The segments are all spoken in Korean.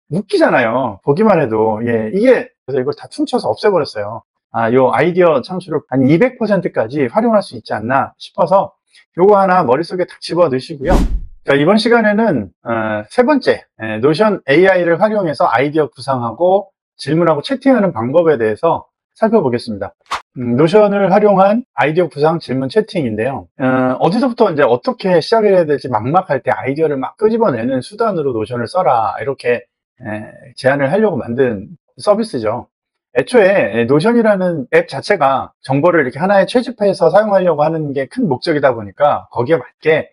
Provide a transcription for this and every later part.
웃기잖아요. 보기만 해도. 예, 이게, 그래서 이걸 다 퉁쳐서 없애버렸어요. 요 아이디어 창출을 한 200%까지 활용할 수 있지 않나 싶어서 요거 하나 머릿속에 딱 집어 넣으시고요. 자, 이번 시간에는, 세 번째, 노션 AI를 활용해서 아이디어 구상하고 질문하고 채팅하는 방법에 대해서 살펴보겠습니다. 노션을 활용한 아이디어 구상 질문 채팅인데요. 어디서부터 이제 어떻게 시작을 해야 될지 막막할 때 아이디어를 막 끄집어내는 수단으로 노션을 써라. 이렇게 제안을 하려고 만든 서비스죠. 애초에 노션이라는 앱 자체가 정보를 이렇게 하나에 채집해서 사용하려고 하는 게 큰 목적이다 보니까 거기에 맞게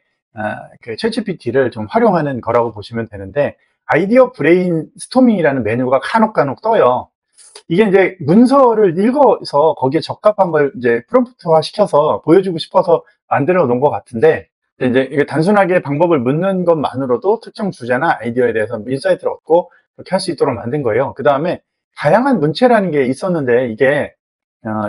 그 챗GPT를 좀 활용하는 거라고 보시면 되는데, 아이디어 브레인 스토밍이라는 메뉴가 간혹 떠요. 이게 이제 문서를 읽어서 거기에 적합한 걸 이제 프롬프트화 시켜서 보여주고 싶어서 만들어 놓은 것 같은데, 이제 이게 단순하게 방법을 묻는 것만으로도 특정 주제나 아이디어에 대해서 인사이트를 얻고 그렇게 할 수 있도록 만든 거예요. 그 다음에 다양한 문체라는 게 있었는데, 이게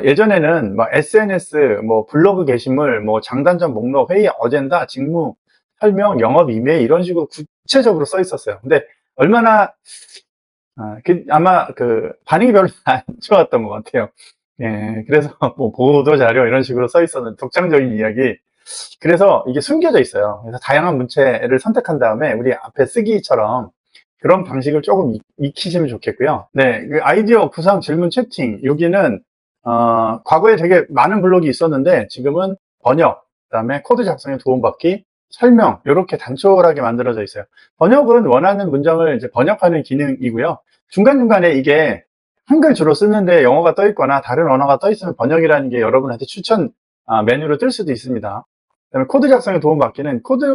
예전에는 막 SNS, 뭐 블로그 게시물, 뭐 장단점 목록, 회의 어젠다, 직무 설명, 영업 이메일 이런 식으로 구체적으로 써 있었어요. 근데 얼마나 아마 그 반응이 별로 안 좋았던 것 같아요. 예, 그래서 뭐 보도 자료 이런 식으로 써 있었는 독창적인 이야기. 그래서 이게 숨겨져 있어요. 그래서 다양한 문체를 선택한 다음에 우리 앞에 쓰기처럼 그런 방식을 조금 익히시면 좋겠고요. 네, 그 아이디어 구상 질문 채팅 여기는 과거에 되게 많은 블록이 있었는데 지금은 번역, 그다음에 코드 작성에 도움받기, 설명 이렇게 단촐하게 만들어져 있어요. 번역은 원하는 문장을 이제 번역하는 기능이고요. 중간중간에 이게 한글 주로 쓰는데 영어가 떠 있거나 다른 언어가 떠 있으면 번역이라는 게 여러분한테 추천 메뉴로 뜰 수도 있습니다. 그다음에 코드 작성에 도움받기는 코드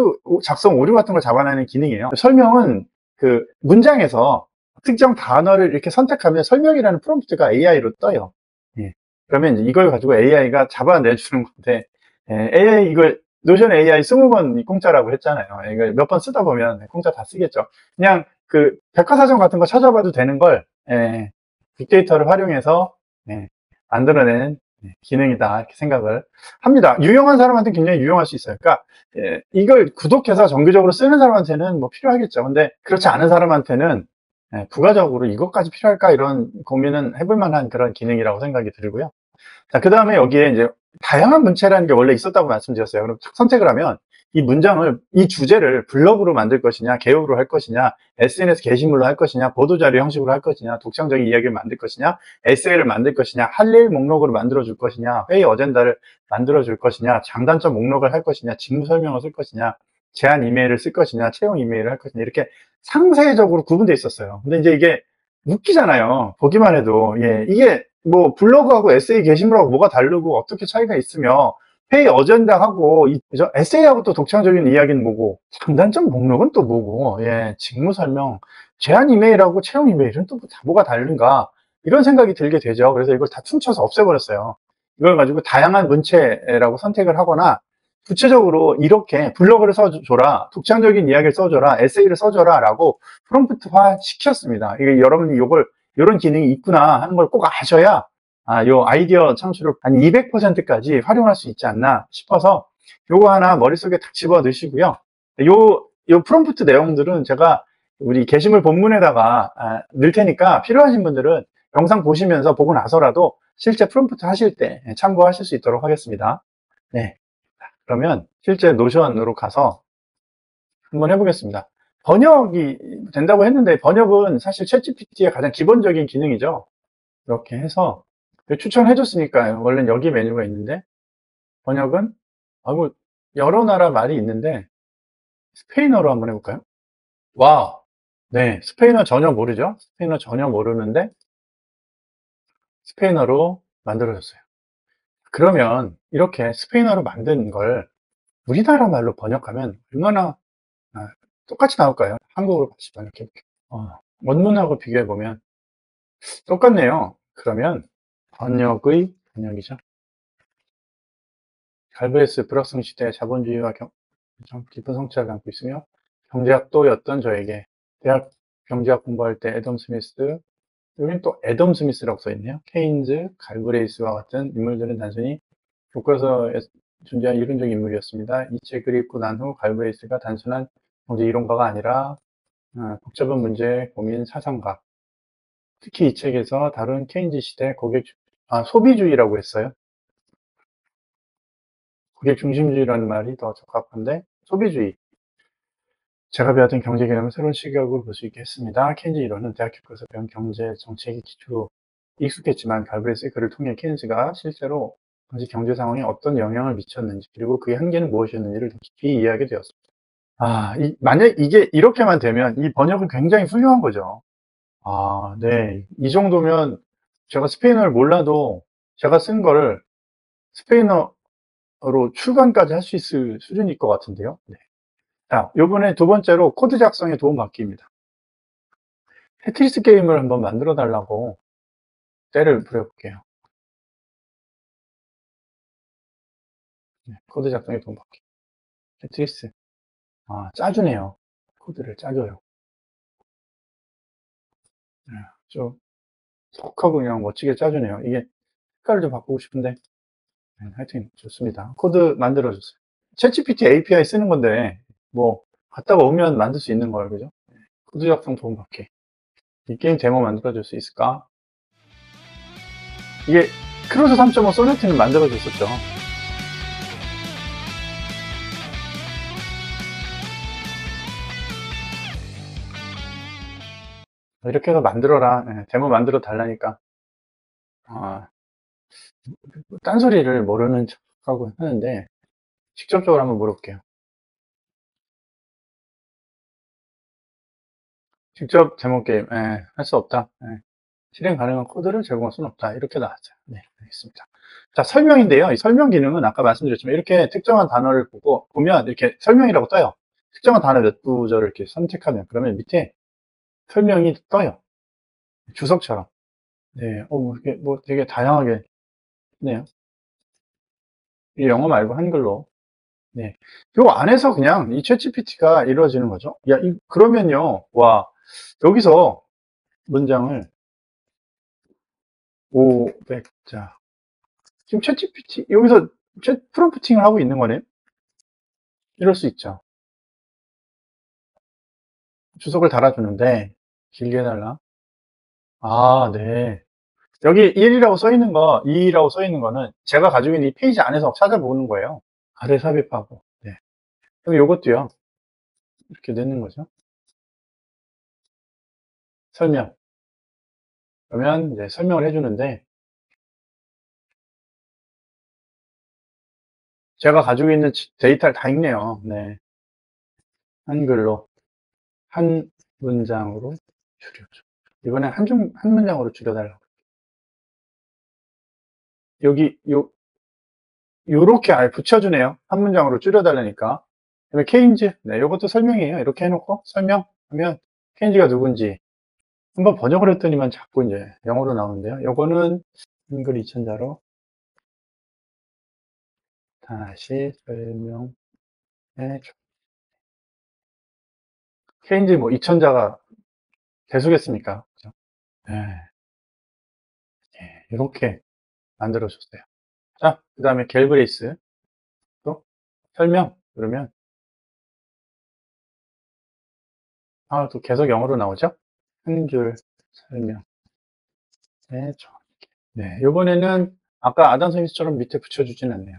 작성 오류 같은 걸 잡아내는 기능이에요. 설명은 그 문장에서 특정 단어를 이렇게 선택하면 설명이라는 프롬프트가 AI로 떠요. 예. 그러면 이제 이걸 가지고 AI가 잡아내주는 건데, AI 이걸 노션 AI 20번 공짜라고 했잖아요. 이걸 몇 번 쓰다 보면 공짜 다 쓰겠죠. 그냥 그 백과사전 같은 거 찾아봐도 되는 걸 빅데이터를 활용해서 만들어낸 기능이다 이렇게 생각을 합니다. 유용한 사람한테는 굉장히 유용할 수 있어요. 그러니까 이걸 구독해서 정기적으로 쓰는 사람한테는 뭐 필요하겠죠. 근데 그렇지 않은 사람한테는 부가적으로 이것까지 필요할까 이런 고민은 해볼 만한 그런 기능이라고 생각이 들고요. 자, 그 다음에 여기에 이제 다양한 문체라는 게 원래 있었다고 말씀드렸어요. 그럼 선택을 하면 이 문장을, 이 주제를 블로그로 만들 것이냐, 개요로 할 것이냐, SNS 게시물로 할 것이냐, 보도자료 형식으로 할 것이냐, 독창적인 이야기를 만들 것이냐, 에세이를 만들 것이냐, 할 일 목록으로 만들어 줄 것이냐, 회의 어젠다를 만들어 줄 것이냐, 장단점 목록을 할 것이냐, 직무 설명을 쓸 것이냐, 제안 이메일을 쓸 것이냐, 채용 이메일을 할 것이냐, 이렇게 상세적으로 구분되어 있었어요. 근데 이제 이게 웃기잖아요. 보기만 해도. 예, 이게 뭐 블로그하고 에세이 게시물하고 뭐가 다르고 어떻게 차이가 있으며, 회의 어젠다하고 에세이하고 또 독창적인 이야기는 뭐고, 장단점 목록은 또 뭐고, 예, 직무 설명, 제안 이메일하고 채용 이메일은 또 뭐가 다른가, 이런 생각이 들게 되죠. 그래서 이걸 다 퉁쳐서 없애버렸어요. 이걸 가지고 다양한 문체라고 선택을 하거나, 구체적으로 이렇게 블로그를 써줘라, 독창적인 이야기를 써줘라, 에세이를 써줘라 라고 프롬프트화 시켰습니다. 이게 여러분이 이걸 이런 기능이 있구나 하는 걸 꼭 아셔야 요 아이디어 창출을 한 200%까지 활용할 수 있지 않나 싶어서 요거 하나 머릿속에 딱 집어 넣으시고요. 요 프롬프트 내용들은 제가 우리 게시물 본문에다가 넣을 테니까 필요하신 분들은 영상 보시면서 보고 나서라도 실제 프롬프트 하실 때 참고하실 수 있도록 하겠습니다. 네. 그러면 실제 노션으로 가서 한번 해보겠습니다. 번역이 된다고 했는데 번역은 사실 챗GPT의 가장 기본적인 기능이죠. 이렇게 해서 추천해 줬으니까요. 원래는 여기 메뉴가 있는데 번역은 뭐 여러 나라 말이 있는데 스페인어로 한번 해볼까요? 와, 네, 스페인어 전혀 모르죠? 스페인어 전혀 모르는데 스페인어로 만들어졌어요. 그러면 이렇게 스페인어로 만든 걸 우리나라 말로 번역하면 얼마나 똑같이 나올까요? 한국어로 다시 번역해 볼게요. 원문하고 비교해 보면 똑같네요. 그러면 번역이죠. 갈브레스 불확성 시대의 자본주의와 깊은 성찰을 안고 있으며 경제학도였던 저에게 대학 경제학 공부할 때 애덤 스미스, 여기는 또 애덤 스미스라고 써있네요. 케인즈, 갈브레이스와 같은 인물들은 단순히 교과서에 존재한 이론적 인물이었습니다. 이 책을 읽고 난 후 갈브레이스가 단순한 경제 이론가가 아니라 복잡한 문제, 고민, 사상가. 특히 이 책에서 다룬 케인즈 시대 소비주의라고 했어요. 고객 중심주의라는 말이 더 적합한데, 소비주의. 제가 배웠던 경제 개념을 새로운 시각으로 볼 수 있게 했습니다. 케인즈 이론은 대학교에서 배운 경제 정책이 기초로 익숙했지만 갈브레스의 글을 통해 케인즈가 실제로 당시 경제 상황에 어떤 영향을 미쳤는지 그리고 그의 한계는 무엇이었는지를 더 깊이 이해하게 되었습니다. 만약 이게 이렇게만 되면 이 번역은 굉장히 훌륭한 거죠. 네. 이 정도면 제가 스페인어를 몰라도 제가 쓴 거를 스페인어로 출간까지 할 수 있을 수준일 것 같은데요. 네. 자, 요번에 두 번째로 코드 작성에 도움 받기입니다. 테트리스 게임을 한번 만들어 달라고 때를 부려볼게요. 네, 코드 작성에 도움 받기. 테트리스. 짜주네요. 코드를 짜줘요. 네, 좀 톡 하고 그냥 멋지게 짜주네요. 이게 색깔을 좀 바꾸고 싶은데 하여튼 좋습니다. 코드 만들어줬어요. 챗GPT API 쓰는 건데 뭐 갖다가 오면 만들 수 있는 걸, 그죠? 코드 작성 도움 받기. 이 게임 데모 만들어줄 수 있을까? 이게 크루즈 3.5 소네트는 만들어줬었죠. 이렇게 해서 만들어라. 데모 만들어 달라니까. 딴소리를 모르는 척하고 하는데 직접적으로 한번 물어볼게요. 직접 데모 게임 할 수 없다. 실행 가능한 코드를 제공할 수는 없다. 이렇게 나왔어요. 네, 알겠습니다. 자, 설명인데요. 이 설명 기능은 아까 말씀드렸지만 이렇게 특정한 단어를 보면 이렇게 설명이라고 떠요. 특정한 단어 몇 구절을 이렇게 선택하면 그러면 밑에 설명이 떠요. 주석처럼. 네, 뭐 되게 다양하게 네요. 영어 말고 한글로. 네. 요 안에서 그냥 이 챗GPT가 이루어지는 거죠. 그러면요. 여기서 문장을 500자. 지금 챗GPT, 여기서 챗 프롬프팅을 하고 있는 거네요. 이럴 수 있죠. 주석을 달아주는데, 길게 해달라. 네. 여기 1이라고 써 있는 2라고 써 있는 거는 제가 가지고 있는 이 페이지 안에서 찾아보는 거예요. 아래 삽입하고. 네. 그럼 요것도요. 이렇게 넣는 거죠. 설명. 그러면 이제 설명을 해주는데, 제가 가지고 있는 데이터를 다 읽네요. 네. 한글로, 한 문장으로 줄여줘. 이번엔 한 문장으로 줄여달라고. 요렇게 아예 붙여주네요. 한 문장으로 줄여달라니까. 그다음에 케인즈. 네, 요것도 설명이에요. 이렇게 해놓고 설명하면 케인즈가 누군지. 한번 번역을 했더니만 자꾸 이제 영어로 나오는데요. 요거는 한글 2000자로 다시 설명해 줘. 케인즈 뭐 2000자가 대수겠습니까? 그죠? 네. 이렇게 만들어줬어요. 자, 그 다음에 갤브레이스. 또 설명. 그러면 또 계속 영어로 나오죠? 한 줄 설명해 줘. 네, 요번에는 아까 아담 스미스처럼 밑에 붙여주진 않네요.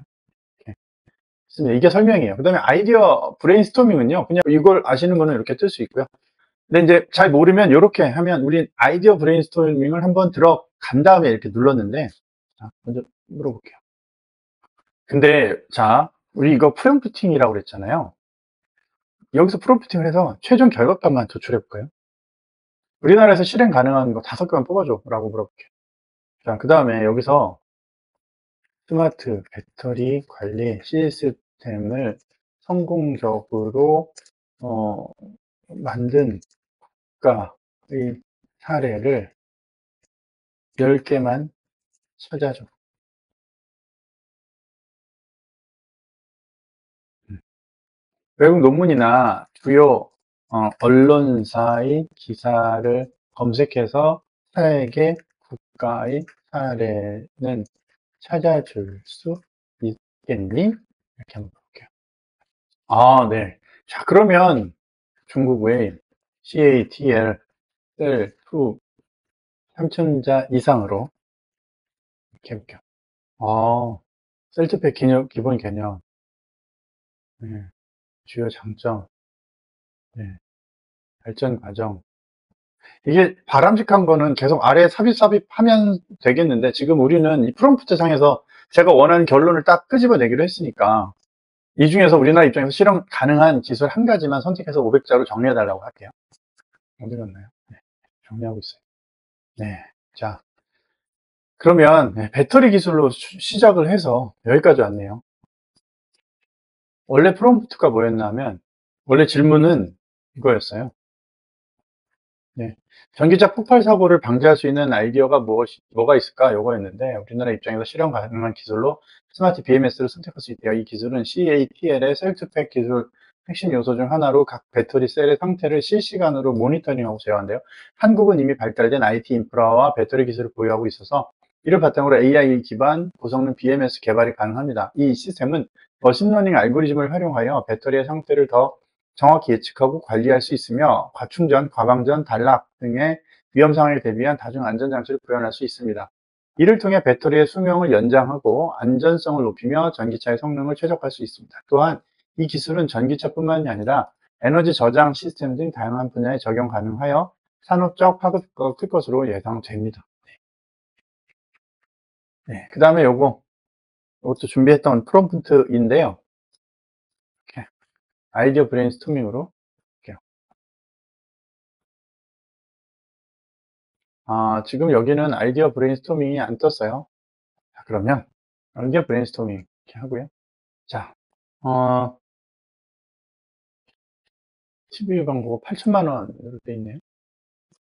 이게 설명이에요. 그 다음에 아이디어 브레인스토밍은요, 그냥 이걸 아시는 거는 이렇게 뜰 수 있고요. 근데 이제 잘 모르면 이렇게 하면 우리 아이디어 브레인스토밍을 한번 들어간 다음에 이렇게 눌렀는데, 자, 먼저 물어볼게요. 근데, 자, 우리 이거 프롬프팅이라고 그랬잖아요. 여기서 프롬프팅을 해서 최종 결과값만 도출해볼까요? 우리나라에서 실행 가능한 거 5개만 뽑아줘. 라고 물어볼게요. 자, 그 다음에 여기서 스마트 배터리 관리 시스템을 성공적으로 만든 국가의 사례를 10개만 찾아줘. 외국 논문이나 주요 언론사의 기사를 검색해서 타에게 국가의 사례는 찾아줄 수 있겠니? 이렇게 한번 볼게요. 네. 자, 그러면 중국 왜 CATL 셀2 3층자 이상으로 이렇게 해볼게요. 셀트팩 기본 개념, 네, 주요 장점, 네, 발전 과정. 이게 바람직한 거는 계속 아래에 삽입하면 되겠는데, 지금 우리는 이 프롬프트 상에서 제가 원하는 결론을 딱 끄집어내기로 했으니까, 이 중에서 우리나라 입장에서 실현 가능한 기술 한 가지만 선택해서 500자로 정리해달라고 할게요. 어디 갔나요? 네, 정리하고 있어요. 네. 자, 그러면 네, 배터리 기술로 시작을 해서 여기까지 왔네요. 원래 프롬프트가 뭐였냐면, 원래 질문은 이거였어요. 네. 전기차 폭발 사고를 방지할 수 있는 아이디어가 뭐가 있을까? 요거였는데, 우리나라 입장에서 실현 가능한 기술로 스마트 BMS를 선택할 수 있대요. 이 기술은 CATL의 셀트팩 기술 핵심 요소 중 하나로 각 배터리 셀의 상태를 실시간으로 모니터링하고 제어한대요. 한국은 이미 발달된 IT 인프라와 배터리 기술을 보유하고 있어서 이를 바탕으로 AI 기반 고성능 BMS 개발이 가능합니다. 이 시스템은 머신러닝 알고리즘을 활용하여 배터리의 상태를 더 정확히 예측하고 관리할 수 있으며 과충전, 과방전, 단락 등의 위험 상황에 대비한 다중 안전장치를 구현할 수 있습니다. 이를 통해 배터리의 수명을 연장하고 안전성을 높이며 전기차의 성능을 최적화할 수 있습니다. 또한 이 기술은 전기차뿐만이 아니라 에너지 저장 시스템 등 다양한 분야에 적용 가능하여 산업적 파급효과가 클 것으로 예상됩니다. 네, 그 다음에 이것도 준비했던 프롬프트인데요. 이렇게 아이디어 브레인스토밍으로 할게요. 지금 여기는 아이디어 브레인스토밍이 안 떴어요. 자, 그러면 아이디어 브레인스토밍 이렇게 하고요. 자, CPU 광고가 8천만 원으로 돼 있네요.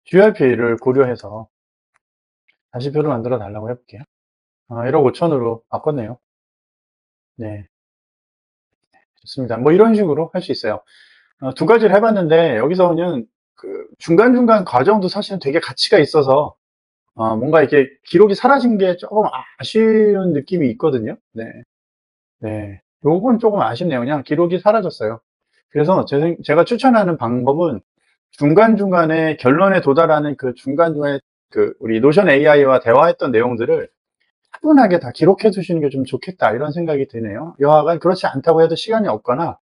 GRP를 고려해서 다시 표를 만들어 달라고 해볼게요. 1억 5천으로 바꿨네요. 네, 좋습니다. 뭐 이런 식으로 할 수 있어요. 두 가지를 해봤는데 여기서는 그 중간중간 과정도 사실은 되게 가치가 있어서 뭔가 이렇게 기록이 사라진 게 조금 아쉬운 느낌이 있거든요. 네. 네. 요건 조금 아쉽네요. 그냥 기록이 사라졌어요. 그래서 제가 추천하는 방법은 중간중간에 결론에 도달하는 그 중간중간에 그 우리 노션 AI와 대화했던 내용들을 차분하게 다 기록해 두시는 게 좀 좋겠다 이런 생각이 드네요. 여하간 그렇지 않다고 해도 시간이 없거나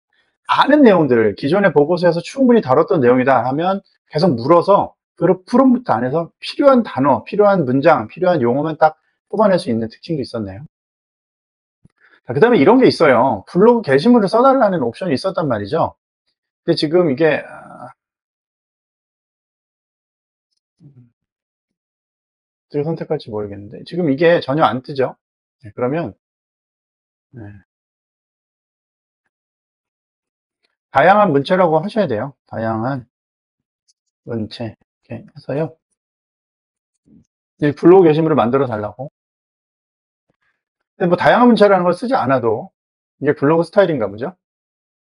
아는 내용들을 기존의 보고서에서 충분히 다뤘던 내용이다 하면 계속 물어서 그 프롬프트 안에서 필요한 단어, 필요한 문장, 필요한 용어만 딱 뽑아낼 수 있는 특징도 있었네요. 자, 그 다음에 이런 게 있어요. 블로그 게시물을 써달라는 옵션이 있었단 말이죠. 근데 지금 이게 어떻게 선택할지 모르겠는데 지금 이게 전혀 안 뜨죠. 네, 그러면 네, 다양한 문체라고 하셔야 돼요. 다양한 문체 이렇게 해서요. 이 블로그 게시물을 만들어 달라고. 근데 뭐 다양한 문체라는 걸 쓰지 않아도 이게 블로그 스타일인가 보죠.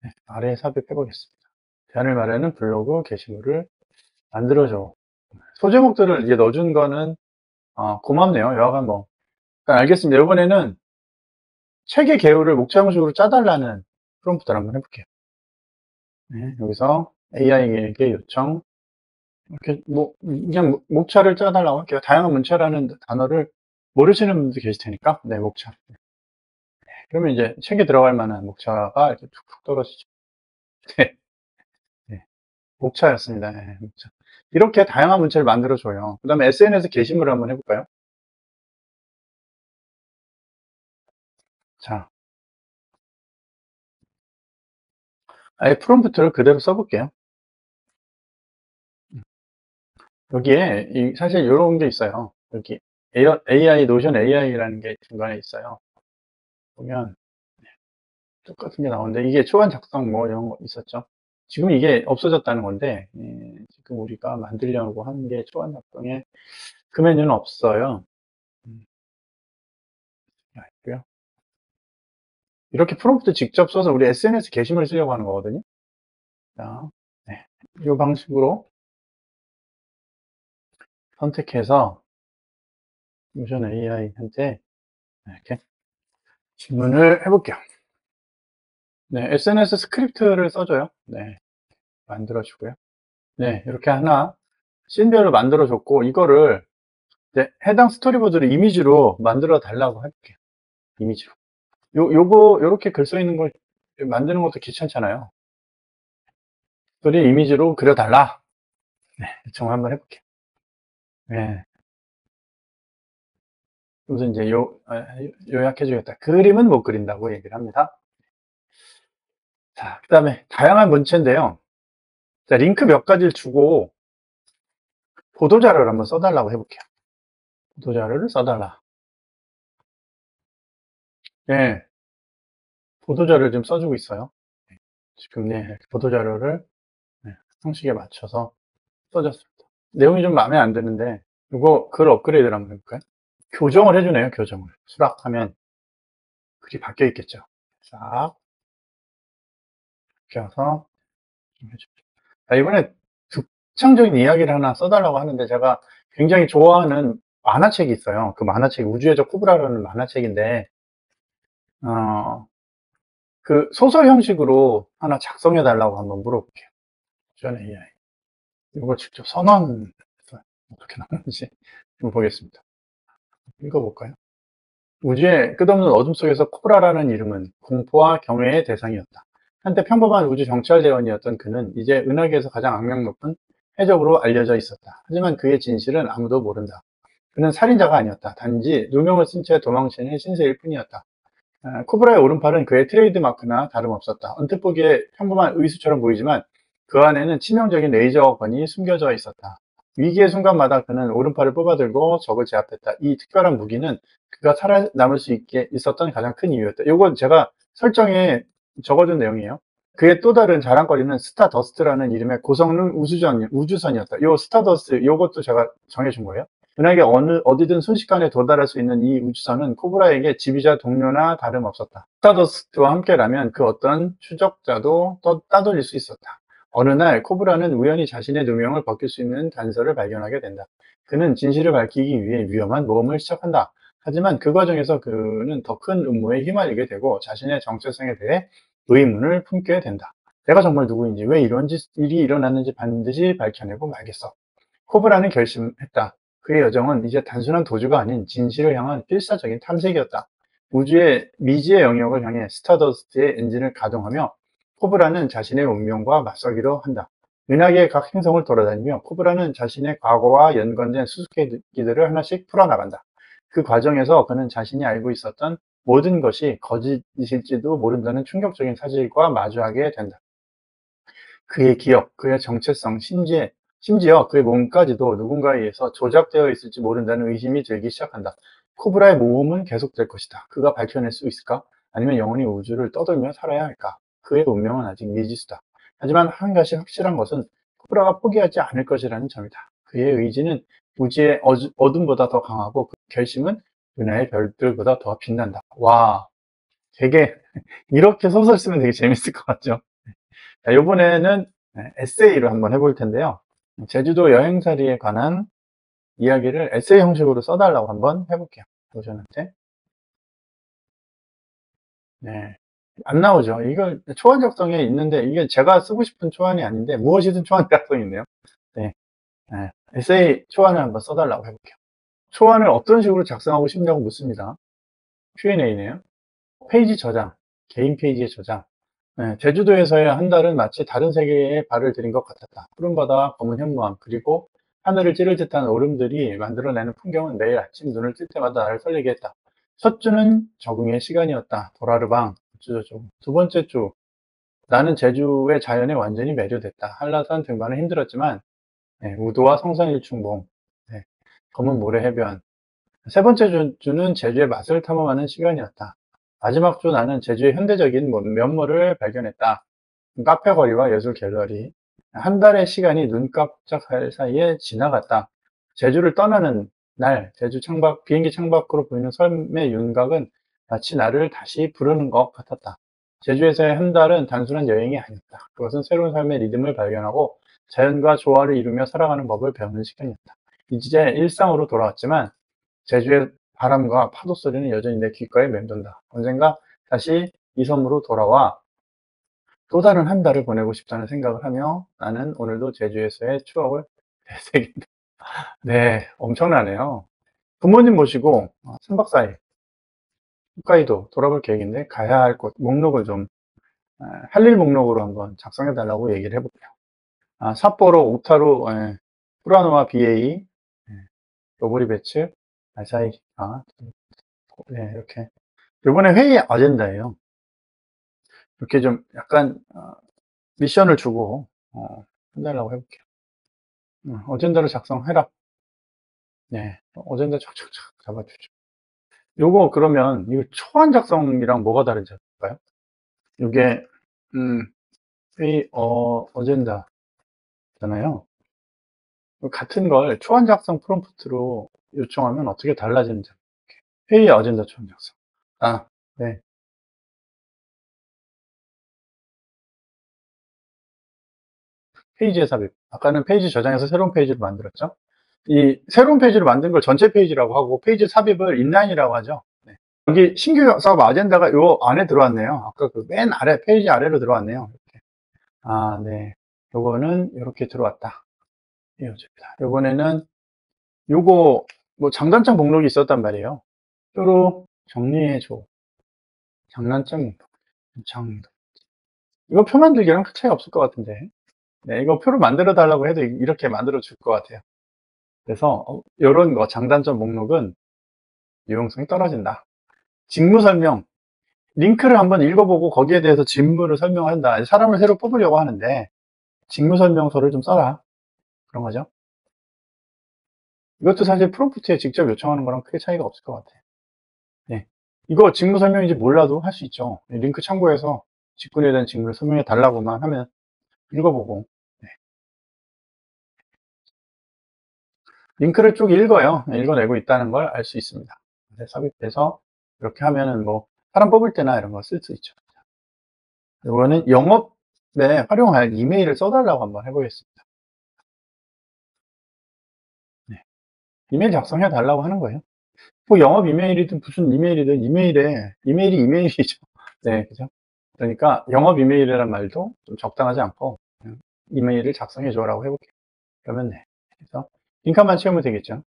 네, 아래에 삽입해 보겠습니다. 대안을 말하는 블로그 게시물을 만들어줘. 소제목들을 이제 넣어준 거는 고맙네요. 여하간 뭐 알겠습니다. 이번에는 책의 개요를 목차형식으로 짜달라는 프롬프트를 한번 해볼게요. 네, 여기서 AI에게 요청 이렇게 뭐 그냥 목차를 짜달라고 할게요. 다양한 문체라는 단어를 모르시는 분도 계실 테니까 네, 목차. 그러면 이제 책에 들어갈 만한 목차가 이렇게 툭툭 떨어지죠. 네, 네. 목차였습니다. 네, 목차. 이렇게 다양한 문체를 만들어줘요. 그 다음에 SNS 게시물을 한번 해볼까요? 자, 아예 프롬프트를 그대로 써볼게요. 여기에 사실 이런 게 있어요. 여기 AI 노션 AI라는 게 중간에 있어요. 보면 똑같은 게 나오는데 이게 초안 작성 뭐 이런 거 있었죠. 지금 이게 없어졌다는 건데 지금 우리가 만들려고 하는 게 초안 작성에 그 메뉴는 없어요. 있고요. 이렇게 프롬프트 직접 써서 우리 SNS 게시물 쓰려고 하는 거거든요. 자, 네. 이 방식으로 선택해서 노션 AI한테 이렇게 질문을 해볼게요. 네, SNS 스크립트를 써줘요. 네, 만들어주고요. 네, 이렇게 하나 씬별로 만들어 줬고, 이거를 이제 해당 스토리보드를 이미지로 만들어 달라고 할게요. 이미지로. 요렇게 글 써 있는 걸 만드는 것도 귀찮잖아요. 스토리 이미지로 그려달라. 네, 요청을 한번 해볼게요. 네. 우선 이제 요약해 주겠다. 그림은 못 그린다고 얘기를 합니다. 자, 그 다음에 다양한 문체인데요. 자, 링크 몇 가지를 주고 보도자료를 한번 써달라고 해볼게요. 보도자료를 써달라. 네, 보도자료를 지금 써주고 있어요. 지금 네, 보도자료를 네, 형식에 맞춰서 써줬습니다. 내용이 좀 마음에 안 드는데 이거 글 업그레이드를 한번 해볼까요? 교정을 해주네요. 교정을. 수락하면 글이 바뀌어 있겠죠. 싹 껴서 좀 해줍니다. 자, 이번에 독창적인 이야기를 하나 써달라고 하는데 제가 굉장히 좋아하는 만화책이 있어요. 그 만화책이 우주의 적 코브라라는 만화책인데 그 소설 형식으로 하나 작성해 달라고 한번 물어볼게요. 전 AI. 이걸 직접 선언해서 어떻게 나오는지 좀 보겠습니다. 읽어볼까요? 우주의 끝없는 어둠 속에서 코브라라는 이름은 공포와 경외의 대상이었다. 한때 평범한 우주 정찰대원이었던 그는 이제 은하계에서 가장 악명 높은 해적으로 알려져 있었다. 하지만 그의 진실은 아무도 모른다. 그는 살인자가 아니었다. 단지 누명을 쓴 채 도망치는 신세일 뿐이었다. 코브라의 오른팔은 그의 트레이드 마크나 다름없었다. 언뜻 보기에 평범한 의수처럼 보이지만 그 안에는 치명적인 레이저건이 숨겨져 있었다. 위기의 순간마다 그는 오른팔을 뽑아들고 적을 제압했다. 이 특별한 무기는 그가 살아남을 수 있게 있었던 가장 큰 이유였다. 이건 제가 설정에 적어준 내용이에요. 그의 또 다른 자랑거리는 스타더스트라는 이름의 고성능 우주선이었다. 이 스타더스트, 이것도 제가 정해준 거예요. 은하계 어디든 순식간에 도달할 수 있는 이 우주선은 코브라에게 지휘자 동료나 다름없었다. 스타더스트와 함께라면 그 어떤 추적자도 따돌릴 수 있었다. 어느 날 코브라는 우연히 자신의 누명을 벗길 수 있는 단서를 발견하게 된다. 그는 진실을 밝히기 위해 위험한 모험을 시작한다. 하지만 그 과정에서 그는 더 큰 음모에 휘말리게 되고 자신의 정체성에 대해 의문을 품게 된다. 내가 정말 누구인지, 왜 이런 일이 일어났는지 반드시 밝혀내고 말겠어. 코브라는 결심했다. 그의 여정은 이제 단순한 도주가 아닌 진실을 향한 필사적인 탐색이었다. 우주의 미지의 영역을 향해 스타더스트의 엔진을 가동하며 코브라는 자신의 운명과 맞서기로 한다. 은하계의 각 행성을 돌아다니며 코브라는 자신의 과거와 연관된 수수께끼들을 하나씩 풀어나간다. 그 과정에서 그는 자신이 알고 있었던 모든 것이 거짓일지도 모른다는 충격적인 사실과 마주하게 된다. 그의 기억, 그의 정체성, 심지어 그의 몸까지도 누군가에 의해서 조작되어 있을지 모른다는 의심이 들기 시작한다. 코브라의 모험은 계속될 것이다. 그가 밝혀낼 수 있을까? 아니면 영원히 우주를 떠돌며 살아야 할까? 그의 운명은 아직 미지수다. 하지만 한 가지 확실한 것은 코브라가 포기하지 않을 것이라는 점이다. 그의 의지는 우주의 어둠보다 더 강하고 그 결심은 은하의 별들보다 더 빛난다. 와, 되게 이렇게 소설 쓰면 되게 재밌을 것 같죠? 자, 이번에는 에세이로 한번 해볼 텐데요. 제주도 여행살이에 관한 이야기를 에세이 형식으로 써달라고 한번 해볼게요. 도전한테. 네. 안 나오죠. 이거 초안 작성에 있는데 이게 제가 쓰고 싶은 초안이 아닌데 무엇이든 초안 작성이 있네요. 네. 네. 에세이 초안을 한번 써달라고 해볼게요. 초안을 어떤 식으로 작성하고 싶냐고 묻습니다. Q&A네요. 페이지 저장, 개인 페이지의 저장. 네, 제주도에서의 한 달은 마치 다른 세계에 발을 들인 것 같았다. 푸른 바다, 검은 현무암, 그리고 하늘을 찌를 듯한 얼음들이 만들어내는 풍경은 매일 아침 눈을 뜰 때마다 나를 설레게 했다. 첫 주는 적응의 시간이었다. 도라르방, 어쩌저쩌고. 두 번째 주, 나는 제주의 자연에 완전히 매료됐다. 한라산 등반은 힘들었지만 네, 우도와 성산일충봉, 네, 검은 모래 해변. 세 번째 주는 제주의 맛을 탐험하는 시간이었다. 마지막 주 나는 제주의 현대적인 면모를 발견했다. 카페 거리와 예술 갤러리. 한 달의 시간이 눈 깜짝할 사이에 지나갔다. 제주를 떠나는 날, 비행기 창밖으로 보이는 섬의 윤곽은 마치 나를 다시 부르는 것 같았다. 제주에서의 한 달은 단순한 여행이 아니었다. 그것은 새로운 삶의 리듬을 발견하고 자연과 조화를 이루며 살아가는 법을 배우는 시간이었다. 이제 일상으로 돌아왔지만 제주의 바람과 파도 소리는 여전히 내 귓가에 맴돈다. 언젠가 다시 이 섬으로 돌아와 또 다른 한 달을 보내고 싶다는 생각을 하며 나는 오늘도 제주에서의 추억을 되새긴다. 네, 엄청나네요. 부모님 모시고 3박 4일 홋카이도 돌아볼 계획인데 가야 할 곳 목록을 좀 할 일 목록으로 한번 작성해 달라고 얘기를 해볼게요. 삿포로, 오타루, 후라노와 BA, 로보리베츠, 아사히, 네, 이렇게. 이번에 회의 어젠다예요. 이렇게 좀 약간 미션을 주고 해달라고 해볼게요. 어젠다를 작성해라. 네, 어젠다 쫙쫙쫙 잡아주죠. 요거 그러면 이거 초안 작성이랑 뭐가 다른지 알까요? 이게 회의 어젠다잖아요. 같은 걸 초안 작성 프롬프트로 요청하면 어떻게 달라지는지. 회의 어젠다 초안 작성. 네. 페이지의 삽입. 아까는 페이지 저장해서 새로운 페이지를 만들었죠. 이 새로운 페이지를 만든 걸 전체 페이지라고 하고 페이지 삽입을 인라인이라고 하죠. 네. 여기 신규 사업 아젠다가 요 안에 들어왔네요. 아까 그 맨 아래 페이지 아래로 들어왔네요. 이렇게. 네. 요거는 이렇게 들어왔다. 이어집니다. 요번에는 요거 뭐 장단점 목록이 있었단 말이에요. 표로 정리해줘. 장단점 목록. 이거 표 만들기랑 큰 차이 없을 것 같은데. 네, 이거 표를 만들어 달라고 해도 이렇게 만들어 줄 것 같아요. 그래서 이런 거 장단점 목록은 유용성이 떨어진다. 직무 설명, 링크를 한번 읽어보고 거기에 대해서 직무를 설명한다. 사람을 새로 뽑으려고 하는데 직무 설명서를 좀 써라. 그런 거죠. 이것도 사실 프롬프트에 직접 요청하는 거랑 크게 차이가 없을 것 같아요. 네. 이거 직무 설명인지 몰라도 할 수 있죠. 링크 참고해서 직군에 대한 직무를 설명해 달라고만 하면 읽어보고. 네. 링크를 쭉 읽어요. 읽어내고 있다는 걸 알 수 있습니다. 삽입해서 이렇게 하면은 뭐 사람 뽑을 때나 이런 거 쓸 수 있죠. 이거는 영업에 활용할 이메일을 써달라고 한번 해보겠습니다. 네. 이메일 작성해 달라고 하는 거예요. 뭐 영업 이메일이든 무슨 이메일이든 이메일이 이메일이죠. 네, 그죠? 그러니까 영업 이메일이라는 말도 좀 적당하지 않고 그냥 이메일을 작성해 줘라고 해볼게요. 그러면 네. 그래서 빈칸만 채우면 되겠죠.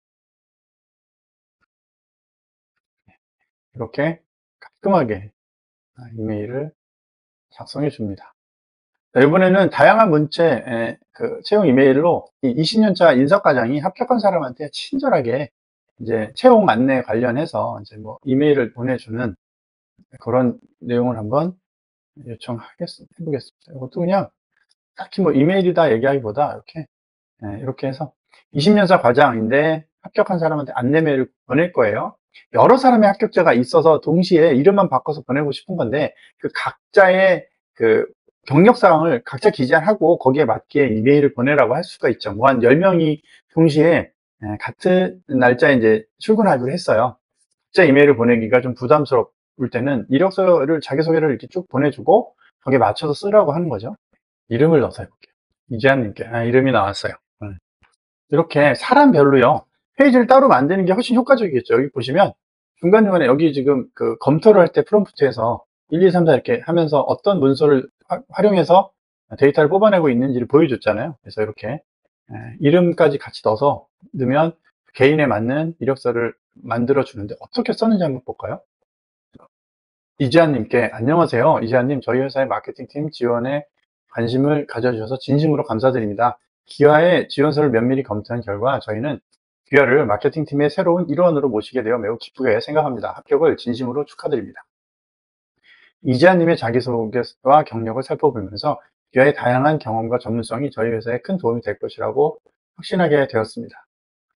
이렇게 깔끔하게 이메일을 작성해 줍니다. 이번에는 다양한 문체 그 채용 이메일로 이 20년차 인사과장이 합격한 사람한테 친절하게 이제 채용 안내 관련해서 이제 뭐 이메일을 보내주는 그런 내용을 한번 해보겠습니다. 이것도 그냥 딱히 뭐 이메일이다 얘기하기보다 이렇게 해서 20년차 과장인데 합격한 사람한테 안내 메일을 보낼 거예요. 여러 사람의 합격자가 있어서 동시에 이름만 바꿔서 보내고 싶은 건데 그 각자의 그 경력 사항을 각자 기재하고 거기에 맞게 이메일을 보내라고 할 수가 있죠. 뭐 한 10명이 동시에 같은 날짜에 이제 출근하기로 했어요. 각자 이메일을 보내기가 좀 부담스러울 때는 이력서를 자기소개를 이렇게 쭉 보내주고 거기에 맞춰서 쓰라고 하는 거죠. 이름을 넣어서 해볼게요. 이재한님께 이름이 나왔어요. 이렇게 사람별로요 페이지를 따로 만드는 게 훨씬 효과적이겠죠. 여기 보시면 중간중간에 여기 지금 그 검토를 할 때 프롬프트에서 1, 2, 3, 4 이렇게 하면서 어떤 문서를 활용해서 데이터를 뽑아내고 있는지를 보여줬잖아요. 그래서 이렇게 이름까지 같이 넣으면 개인에 맞는 이력서를 만들어 주는데 어떻게 썼는지 한번 볼까요? 이지한님께 안녕하세요. 이지한님, 저희 회사의 마케팅팀 지원에 관심을 가져주셔서 진심으로 감사드립니다. 기아의 지원서를 면밀히 검토한 결과 저희는 기아를 마케팅팀의 새로운 일원으로 모시게 되어 매우 기쁘게 생각합니다. 합격을 진심으로 축하드립니다. 이지한님의 자기소개와 경력을 살펴보면서 기아의 다양한 경험과 전문성이 저희 회사에 큰 도움이 될 것이라고 확신하게 되었습니다.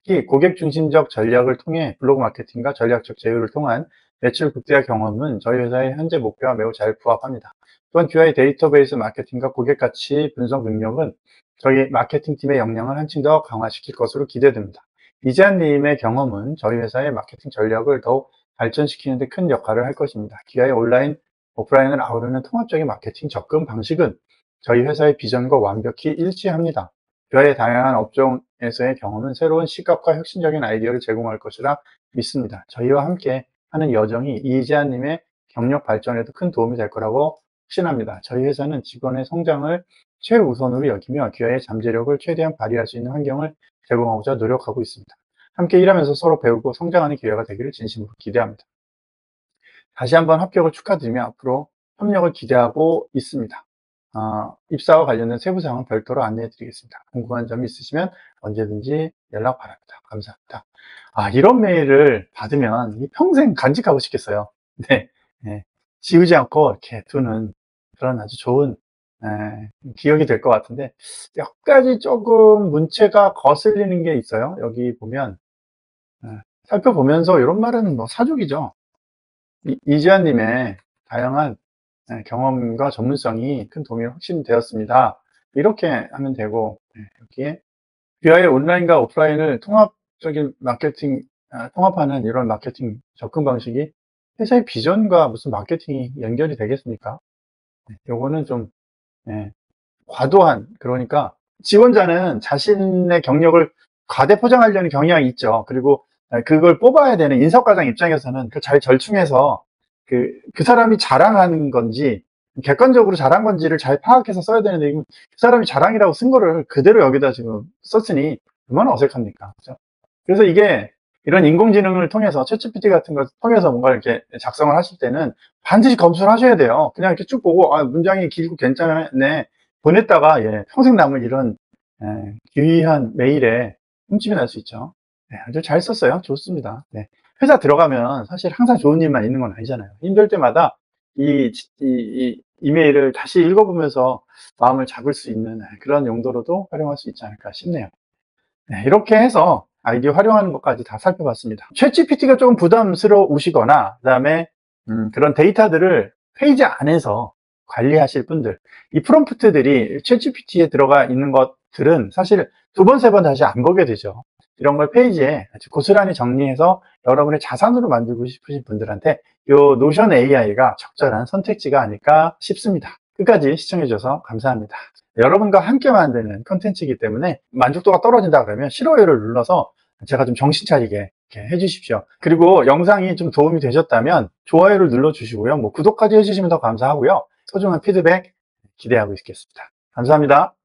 특히 고객 중심적 전략을 통해 블로그 마케팅과 전략적 제휴를 통한 매출 극대화 경험은 저희 회사의 현재 목표와 매우 잘 부합합니다. 또한 기아의 데이터베이스 마케팅과 고객 가치 분석 능력은 저희 마케팅팀의 역량을 한층 더 강화시킬 것으로 기대됩니다. 이재한님의 경험은 저희 회사의 마케팅 전략을 더욱 발전시키는 데 큰 역할을 할 것입니다. 기아의 온라인, 오프라인을 아우르는 통합적인 마케팅 접근 방식은 저희 회사의 비전과 완벽히 일치합니다. 기아의 다양한 업종에서의 경험은 새로운 시각과 혁신적인 아이디어를 제공할 것이라 믿습니다. 저희와 함께 하는 여정이 이재한님의 경력 발전에도 큰 도움이 될 거라고 확신합니다. 저희 회사는 직원의 성장을 최우선으로 여기며 기아의 잠재력을 최대한 발휘할 수 있는 환경을 제공하고자 노력하고 있습니다. 함께 일하면서 서로 배우고 성장하는 기회가 되기를 진심으로 기대합니다. 다시 한번 합격을 축하드리며 앞으로 협력을 기대하고 있습니다. 입사와 관련된 세부 사항은 별도로 안내해 드리겠습니다. 궁금한 점이 있으시면 언제든지 연락 바랍니다. 감사합니다. 이런 메일을 받으면 평생 간직하고 싶겠어요. 네, 네. 지우지 않고 이렇게 두는 그런 아주 좋은 기억이 될 것 같은데, 몇 가지 조금 문체가 거슬리는 게 있어요. 여기 보면 살펴보면서 이런 말은 뭐 사족이죠. 이지아님의 다양한 경험과 전문성이 큰 도움이 확실히 되었습니다. 이렇게 하면 되고, 여기에 비아의 온라인과 오프라인을 통합적인 마케팅, 통합하는 이런 마케팅 접근 방식이 회사의 비전과 무슨 마케팅이 연결이 되겠습니까? 요거는 좀 과도한, 그러니까 지원자는 자신의 경력을 과대 포장하려는 경향이 있죠. 그리고 그걸 뽑아야 되는 인사과장 입장에서는 그 잘 절충해서 그 사람이 자랑하는 건지 객관적으로 잘한 건지를 잘 파악해서 써야 되는데, 그 사람이 자랑이라고 쓴 거를 그대로 여기다 지금 썼으니 얼마나 어색합니까? 그죠? 그래서 이게 이런 인공지능을 통해서 챗GPT 같은 걸 통해서 뭔가 이렇게 작성을 하실 때는 반드시 검수를 하셔야 돼요. 그냥 이렇게 쭉 보고 문장이 길고 괜찮네 보냈다가 평생 남을 이런 기이한 메일에 흠집이 날 수 있죠. 아주 잘 썼어요. 좋습니다. 회사 들어가면 사실 항상 좋은 일만 있는 건 아니잖아요. 힘들 때마다 이 이메일을 다시 읽어보면서 마음을 잡을 수 있는 그런 용도로도 활용할 수 있지 않을까 싶네요. 이렇게 해서 아이디어 활용하는 것까지 다 살펴봤습니다. 챗GPT가 조금 부담스러우시거나 그다음에 그런 데이터들을 페이지 안에서 관리하실 분들, 이 프롬프트들이 챗GPT에 들어가 있는 것들은 사실 두 번, 세 번 다시 안 보게 되죠. 이런 걸 페이지에 고스란히 정리해서 여러분의 자산으로 만들고 싶으신 분들한테 이 노션 AI가 적절한 선택지가 아닐까 싶습니다. 끝까지 시청해주셔서 감사합니다. 여러분과 함께 만드는 컨텐츠이기 때문에 만족도가 떨어진다 그러면 싫어요를 눌러서 제가 좀 정신 차리게 이렇게 해주십시오. 그리고 영상이 좀 도움이 되셨다면 좋아요를 눌러주시고요. 구독까지 해주시면 더 감사하고요. 소중한 피드백 기대하고 있겠습니다. 감사합니다.